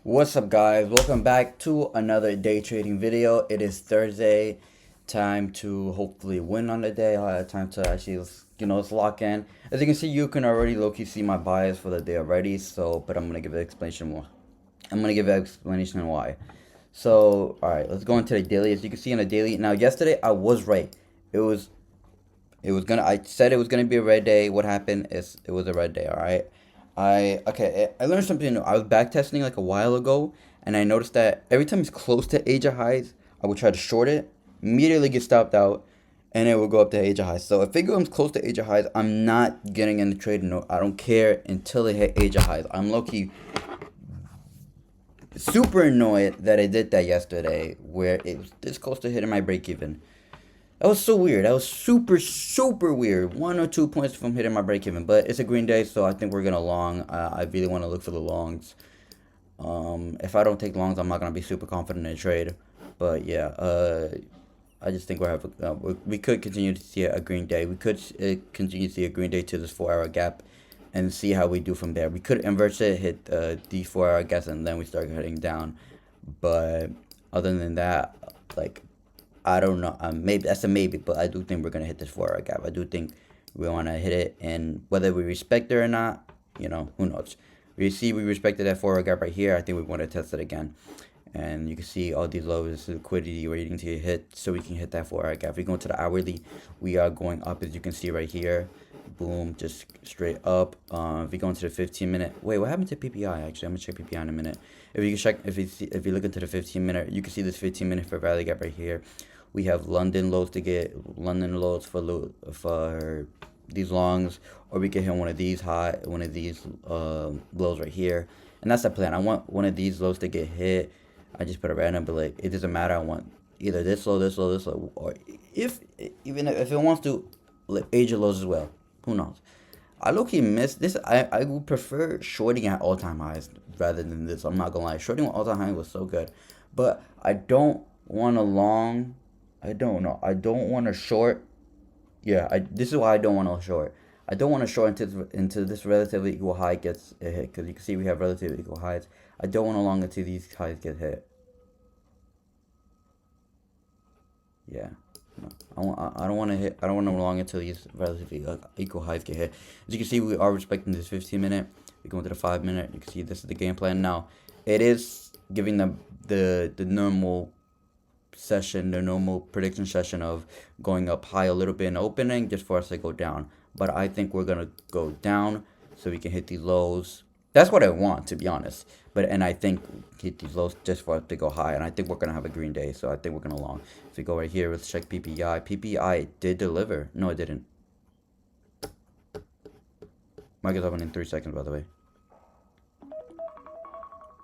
What's up, guys? Welcome back to another day trading video. It is Thursday, time to hopefully win on the day. Time to actually, let's lock in. As you can see, you can already low-key see my bias for the day already. But I'm gonna give an explanation more. I'm gonna give an explanation why. So, all right, let's go into the daily. As you can see in the daily, now yesterday I was right. It was, I said it was gonna be a red day. What happened is it was a red day. All right. I learned something new. I was back testing like a while ago, and I noticed that every time it's close to age of highs, I would try to short it, immediately get stopped out, and it will go up to age of highs. So if it comes close to age of highs, I'm not getting in the trade. No, I don't care until it hit age of highs. I'm low key super annoyed that I did that yesterday, where it was this close to hitting my break even. That was so weird. That was super, super weird. 1 or 2 points from hitting my break even. But it's a green day, so I think we're going to long. I really want to look for the longs. If I don't take longs, I'm not going to be super confident in the trade. But yeah, I just think we could continue to see a green day. We could continue to see a green day to this 4 hour gap and see how we do from there. We could inverse it, hit the 4 hour gap, and then we start heading down. But other than that, like, I don't know. Maybe that's a maybe, but I do think we're gonna hit this 4 hour gap. I do think we want to hit it, and whether we respect it or not, who knows. We respected that 4 hour gap right here. I think we want to test it again, and you can see all these lows, liquidity waiting to hit, so we can hit that 4 hour gap. If we go into the hourly, we are going up, as you can see right here. Boom, just straight up. If we go into the 15 minute, wait, what happened to PPI? Actually, I'm gonna check PPI in a minute. If you can check, if you look into the 15 minute, you can see this 15 minute for rally gap right here. We have London lows for these longs, or we can hit one of these lows right here, and that's the plan. I want one of these lows to get hit. I just put a random, but like it doesn't matter. I want either this low, this low, this low, or even if it wants to, like, age of lows as well. Who knows? I low-key miss this. I would prefer shorting at all-time highs rather than this. I'm not gonna lie. Shorting at all-time highs was so good, but I don't want a long. I don't know. I don't want to short. Yeah, this is why I don't want to short. I don't want to short into this relatively equal high gets hit, because you can see we have relatively equal highs. I don't want to long until these highs get hit. Yeah. No. I don't want to hit. I don't want to long until these relatively equal highs get hit. As you can see, we are respecting this 15 minute. We go into the 5 minute. You can see this is the game plan now. It is giving them the normal session, the normal prediction session of going up high a little bit in the opening just for us to go down. But I think we're gonna go down so we can hit these lows. That's what I want, to be honest. And I think hit these lows just for us to go high. And I think we're gonna have a green day, so I think we're gonna long. If we go right here, let's check PPI. PPI did deliver. No, it didn't. Market's open in 3 seconds, by the way.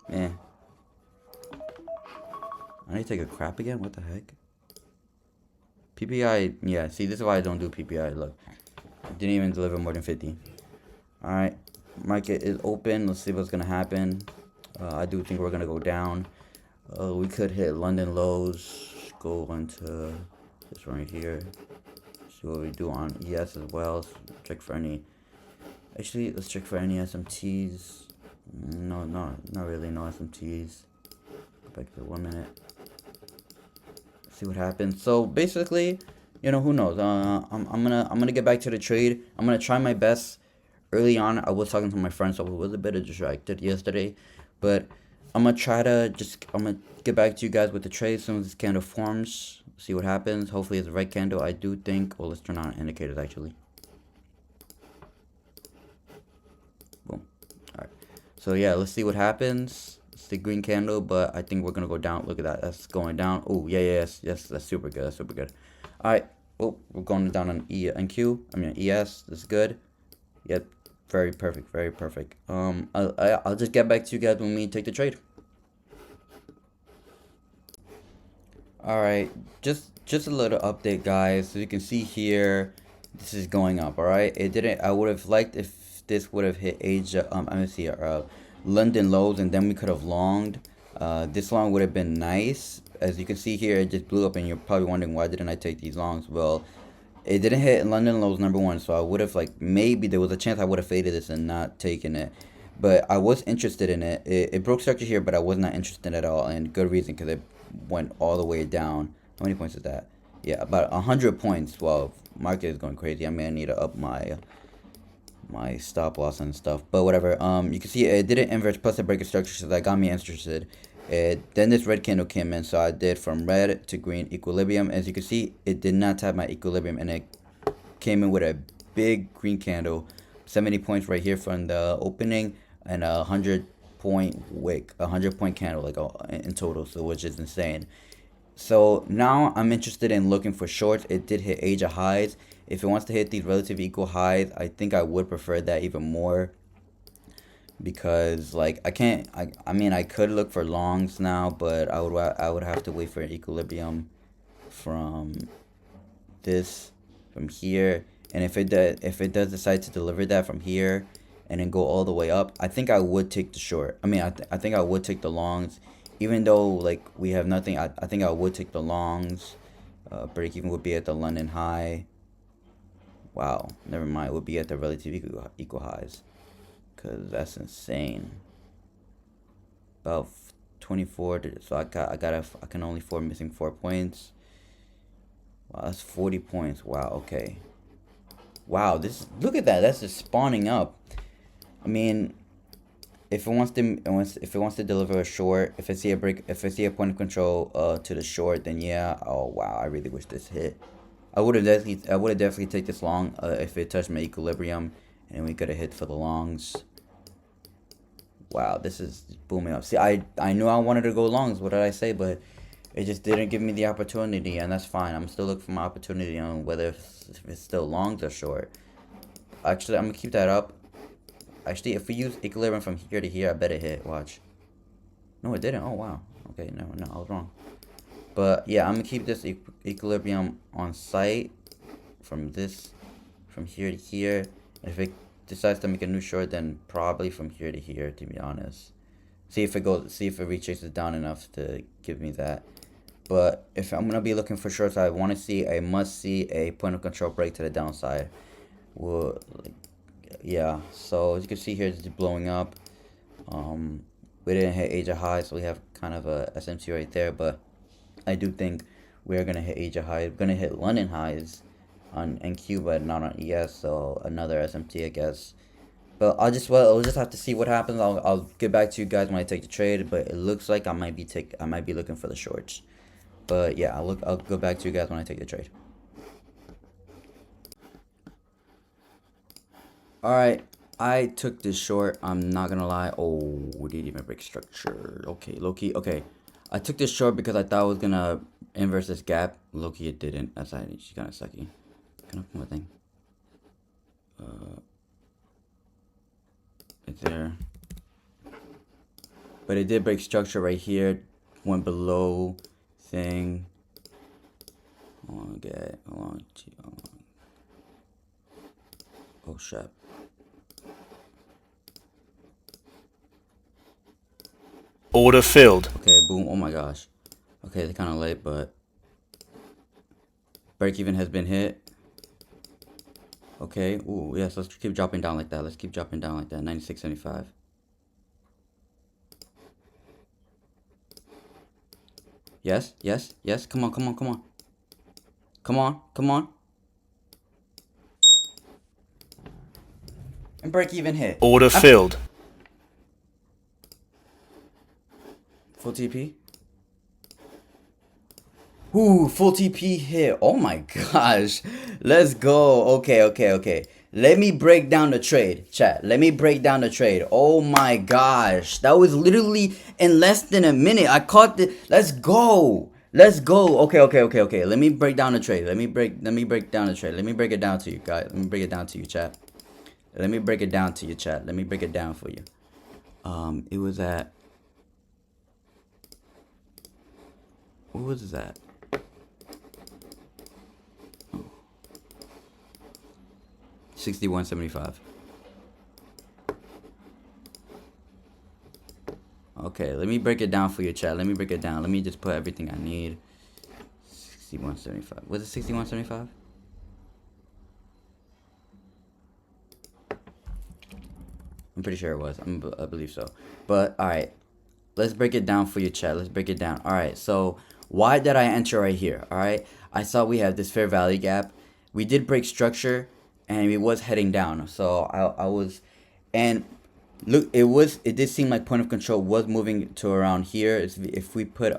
Man, I need to take a crap again? What the heck? PPI, yeah, see, this is why I don't do PPI. Look, it didn't even deliver more than 50. Alright, market is open. Let's see what's going to happen. I do think we're going to go down. We could hit London lows. Go into this one right here. See what we do on ES as well. Check for any. Actually, let's check for any SMTs. No, not really. No SMTs. Go back to 1 minute. See what happens. So basically, who knows? I'm gonna get back to the trade. I'm gonna try my best. Early on, I was talking to my friend, so I was a bit distracted yesterday, but I'm gonna get back to you guys with the trade as soon as this candle forms. See what happens. Hopefully, it's the right candle. I do think. Well, let's turn on indicators actually. Boom. All right. So yeah, let's see what happens. The green candle, but I think we're gonna go down. Look at that, that's going down. Oh yeah, yes, that's super good. That's super good. All right. Oh, we're going down on ES. This is good. Yep, very perfect, very perfect. I'll just get back to you guys when we take the trade. All right, just a little update, guys. So you can see here, this is going up. All right, it didn't. I would have liked if this would have hit Asia. I'm gonna see London lows, and then we could have longed. This long would have been nice. As you can see here, it just blew up, and you're probably wondering why didn't I take these longs. Well, it didn't hit London lows #1, so I would have, like, maybe there was a chance I would have faded this and not taken it. but I was interested in it. It broke structure here, but I was not interested at all, and good reason because it went all the way down. How many points is that? Yeah, about 100 points. Well, market is going crazy. I mean, I need to up my stop loss and stuff, but whatever. You can see it didn't inverse plus a break of structure, so that got me interested. Then this red candle came in, so I did from red to green equilibrium. As you can see, it did not tap my equilibrium, and it came in with a big green candle, 70 points right here from the opening, and a 100-point wick, 100-point candle, like in total, so which is insane. So now I'm interested in looking for shorts. It did hit age of highs. If it wants to hit these relative equal highs, I think I would prefer that even more, because like I mean I could look for longs now, but I would have to wait for an equilibrium from this, from here, and if it does decide to deliver that from here and then go all the way up, I think I would take the short. I mean, I think I would take the longs, even though like we have nothing. I think I would take the longs. Break even would be at the London high. Wow, never mind. It would be at the relative equal highs, cause that's insane. About 24. So I can only afford missing 4 points. Wow, that's 40 points. Wow. Okay. Wow. Look at that. That's just spawning up. I mean, if it wants to deliver a short, if I see a point of control to the short, then yeah. Oh wow, I really wish this hit. I would have definitely take this long if it touched my equilibrium, and we could have hit for the longs. Wow, this is booming up. See, I knew I wanted to go longs. What did I say? But it just didn't give me the opportunity, and that's fine. I'm still looking for my opportunity on whether if it's still longs or short. Actually, I'm gonna keep that up. Actually, if we use equilibrium from here to here, I bet it hit. Watch. No, it didn't. Oh, wow. Okay, no, I was wrong. But, yeah, I'm going to keep this equilibrium on site from here to here. If it decides to make a new short, then probably from here to here, to be honest. See if it retraces down enough to give me that. But if I'm going to be looking for shorts, I want to see a point of control break to the downside. Well, yeah, so as you can see here, it's blowing up. We didn't hit age of high, so we have kind of a SMT right there, but I do think we're gonna hit age of high. We're gonna hit London highs on NQ, but not on ES, so another SMT, I guess. But we'll just have to see what happens. I'll get back to you guys when I take the trade, but it looks like I might be looking for the shorts. But yeah, I'll go back to you guys when I take the trade. Alright, I took this short. I'm not gonna lie. Oh, we didn't even break structure. Okay, low-key. Okay, I took this short because I thought I was gonna inverse this gap. Low-key, it didn't. That's she's kind of sucky. Can I put my thing? It's there. But it did break structure right here. Went below thing. Hold on. Oh, shit. Order filled. Okay, boom. Oh my gosh. Okay, they're kind of late, but break even has been hit. Okay. Ooh, yes. Let's keep dropping down like that. 96.75. Yes. Come on. And break even hit. Order filled. Full TP. Ooh, full TP hit. Oh my gosh. Let's go. Okay. Let me break down the trade, chat. Let me break down the trade. Oh my gosh. That was literally in less than a minute. I caught the. Let's go. Okay. Let me break down the trade. Let me break down the trade. Let me break it down to you, guys. Let me break it down to you, chat. Let me break it down to you, chat. Let me break it down for you. It was at. What was that? 61.75. Okay, let me break it down for you, chat. Let me break it down. Let me just put everything I need. 61.75. Was it 61.75? Let I'm pretty sure it was. I believe so. But all right, let's break it down for you, Chad. Let's break it down. All right, so why did I enter right here? All right, I saw we have this fair value gap. We did break structure, and it was heading down. So I was, and look, it did seem like point of control was moving to around here. If we put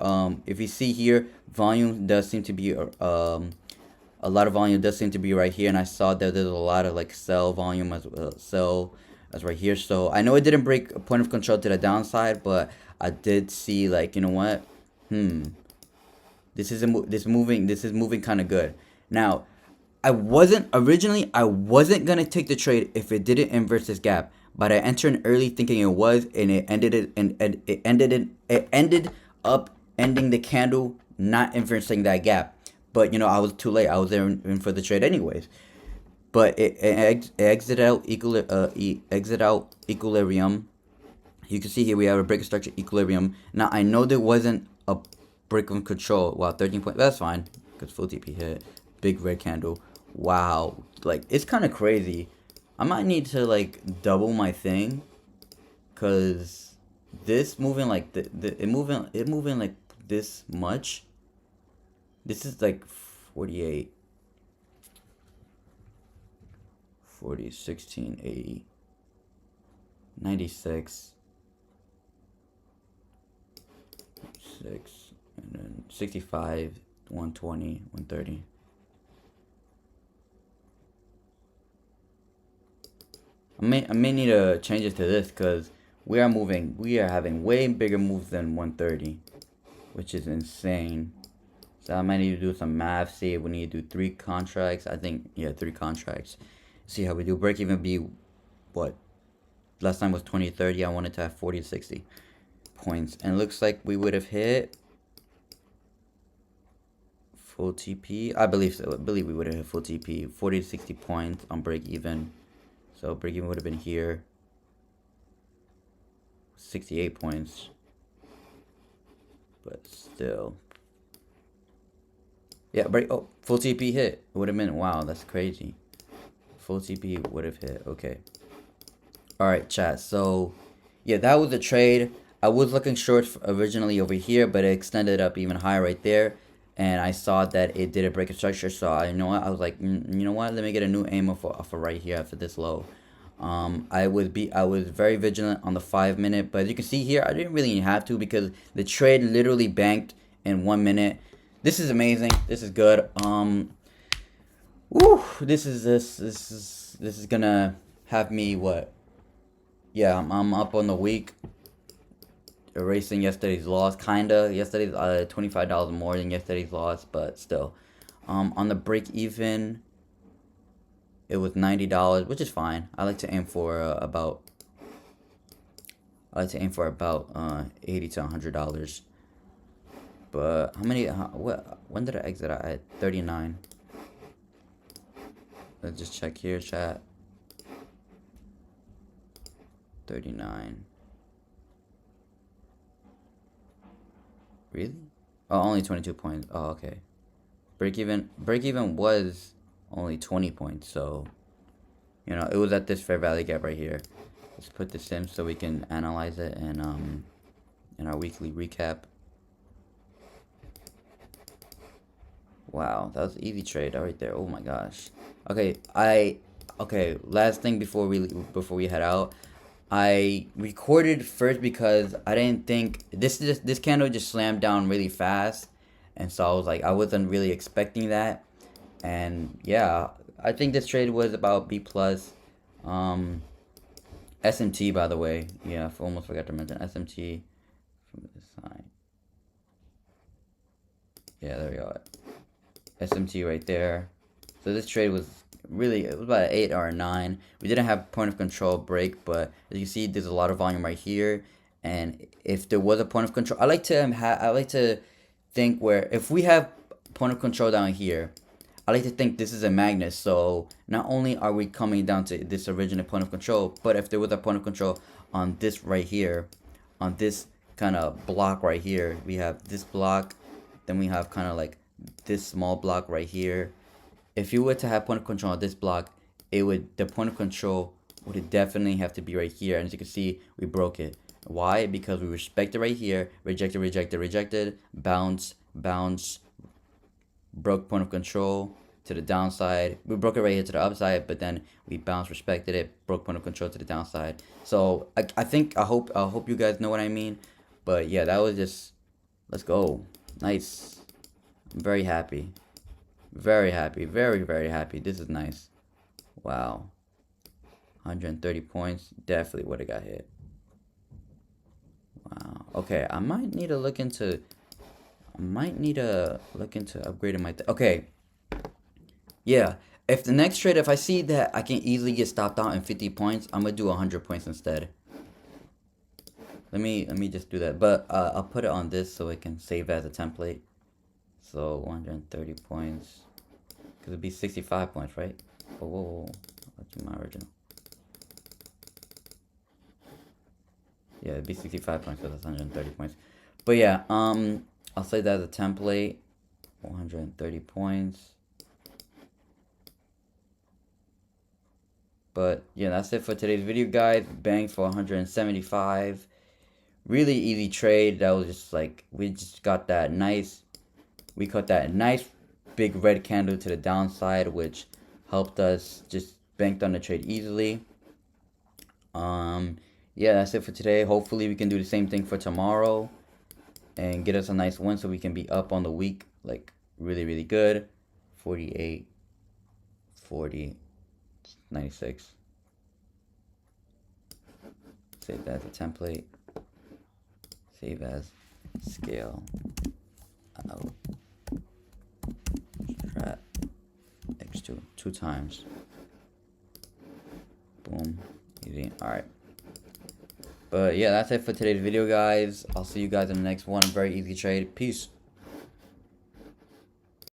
if you see here, volume does seem to be a lot of volume does seem to be right here, and I saw that there's a lot of like sell volume as sell as right here. So I know it didn't break a point of control to the downside, but I did see like, you know what, this is moving kind of good. Now, I wasn't gonna take the trade if it didn't inverse this gap, but I entered early thinking it was, and it ended up ending the candle not inversing that gap. But you know, I was too late. I was there in for the trade anyways. But it exited out equilibrium. You can see here we have a break of structure equilibrium. Now I know there wasn't a break of control. Wow, 13 points. That's fine because full TP hit. Big red candle. Wow, like it's kind of crazy. I might need to like double my thing, cause this moving like it moving like this much. This is like 48, 40, 16, 80, 96, 6, and then 65, 120, 130. I may need to change it to this because we are having way bigger moves than 130, which is insane. So I might need to do some math, see if we need to do 3 contracts. I think, yeah, 3 contracts. See how we do. Break even be, what? Last time was 20, 30. I wanted to have 40 to 60 points. And it looks like we would have hit full TP. I believe so. I believe we would have hit full TP. 40 to 60 points on break even. So break even would have been here. 68 points. But still. Yeah, full TP hit. It would have been, wow, that's crazy. Full TP would have hit. Okay. Alright, chat. So, yeah, that was the trade. I was looking short originally over here, but it extended up even higher right there. And I saw that it did a break of structure. So, I know what? I was like, you know what? Let me get a new aim off of right here after this low. I was very vigilant on the 5 minute. But as you can see here, I didn't really have to because the trade literally banked in 1 minute. This is amazing. This is good. This is gonna have me what? Yeah, I'm up on the week. Erasing yesterday's loss, kinda. Yesterday's $25 more than yesterday's loss, but still. On the break even, it was $90, which is fine. I like to aim for about $80 to $100. But when did I exit? I had 39. Let's just check here, chat. 39. Really? Oh, only 22 points. Oh, okay. Break even was only 20 points, so you know, it was at this fair value gap right here. Let's put this in so we can analyze it and in our weekly recap. Wow, that was an easy trade right there. Oh my gosh. Okay, last thing before we head out. I recorded first because I didn't think this candle just slammed down really fast, and so I was like, I wasn't really expecting that. And yeah, I think this trade was about B plus. SMT, by the way. Yeah, I almost forgot to mention SMT from this side. Yeah, there we go. SMT right there. So this trade was really, it was about an 8 or a 9. We didn't have point of control break, but as you see, there's a lot of volume right here. And if there was a point of control, I like to think where if we have point of control down here, I like to think this is a magnet. So not only are we coming down to this original point of control, but if there was a point of control on this right here, on this kind of block right here, we have this block, then we have kind of like this small block right here. If you were to have point of control on this block, the point of control would definitely have to be right here. And as you can see, we broke it. Why? Because we respected right here, rejected, rejected, rejected, bounce, bounce, broke point of control to the downside. We broke it right here to the upside, but then we bounced, respected it, broke point of control to the downside. So I hope you guys know what I mean. But yeah, that was just, let's go. Nice. I'm very happy. Very happy. Very, very happy. This is nice. Wow. 130 points. Definitely would have got hit. Wow. Okay, I might need to look into upgrading my okay. Yeah. If the next trade, if I see that I can easily get stopped out in 50 points, I'm gonna do 100 points instead. Let me just do that. But I'll put it on this so it can save as a template. So 130 points. Cause it'd be 65 points, right? Oh, whoa. Let's do my original. Yeah, it'd be 65 points because it's 130 points. But yeah, I'll say that as a template. 130 points. But yeah, that's it for today's video, guys. Bang for 175. Really easy trade. That was just like, we just got that nice, we caught that nice big red candle to the downside, which helped us just banked on the trade easily. Yeah, that's it for today. Hopefully we can do the same thing for tomorrow and get us a nice win so we can be up on the week, like really, really good. 48, 40, 96. Save that as a template. Save as scale out strat x2 2 times. Boom. Easy. Alright. But yeah, that's it for today's video, guys. I'll see you guys in the next one. Very easy trade. Peace.